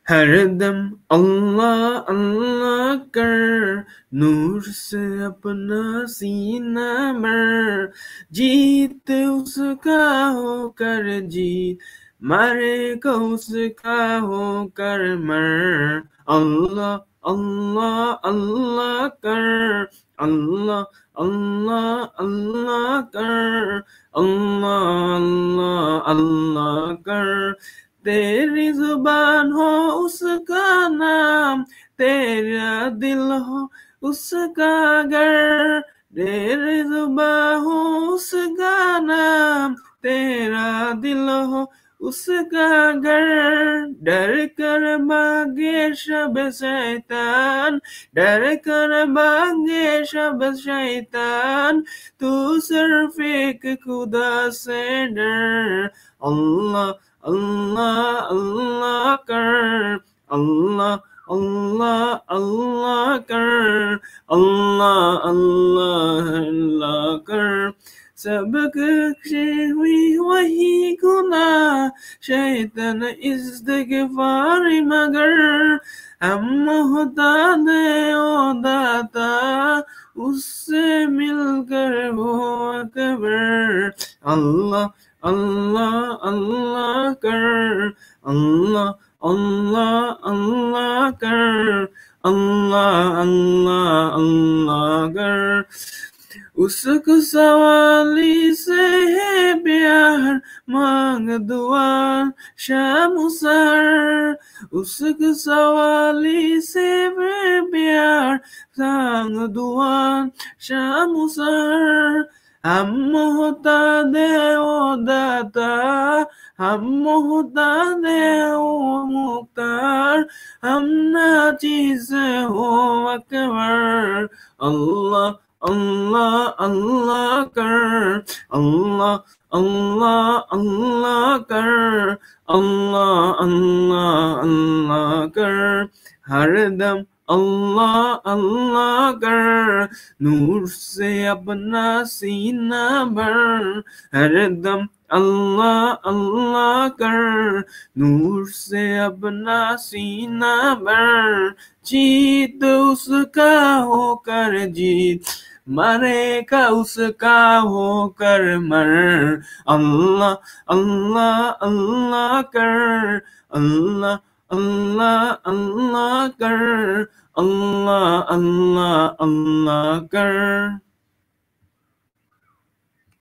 ہر دم اللہ اللہ کر، نور سے اپنا سینہ بھر، جیت اس کا ہو کر جیت، مرے گا اس کا ہو کر مر۔ اللہ اللہ اللہ کر، اللہ اللہ اللہ کر، اللہ اللہ اللہ کر۔ تیری زبان ہو اس کا نام، تیرا دل ہو اس کا گھر، تیری زبان ہو اس کا نام، تیرا دل ہو اس کا گھر۔ ڈر کر بھاگے شب شیطان، ڈر کر بھاگے شب شیطان، تو صرف ایک خدا سے ڈر۔ اللہ اللہ اللہ کر، اللہ اللہ اللہ کر، اللہ اللہ اللہ کر۔ سبق سے ہوئی وہی گناہ، شیطان استغفار مگر، ہم محتاج او داتا، اس سے مل کر ہو اکبر۔ اللہ اللہ اللہ کر، اللہ اللہ اللہ کر، اللہ اللہ اللہ کر۔ اس کو سوالی سے ہے پیار، مانگ دعا شام و سحر، اس کو سوالی سے ہے پیار، مانگ دعا شام و سحر۔ ہم محتاج او داتا، ہم محتاج او مختار، ہم ناچیز ہو اکبر۔ اللہ اللہ اللہ کر، اللہ اللہ اللہ کر، اللہ اللہ اللہ کر۔ ہر دم اللہ اللہ کر، نور سے اپنا سینہ بھر، ہر دم اللہ اللہ کر، نور سے اپنا سینہ بھر، جیت اس کا ہو کر جیت، مرے گا اس کا ہو کر مر۔ اللہ اللہ اللہ کر، اللہ اللہ اللہ کر، اللہ اللہ اللہ کر۔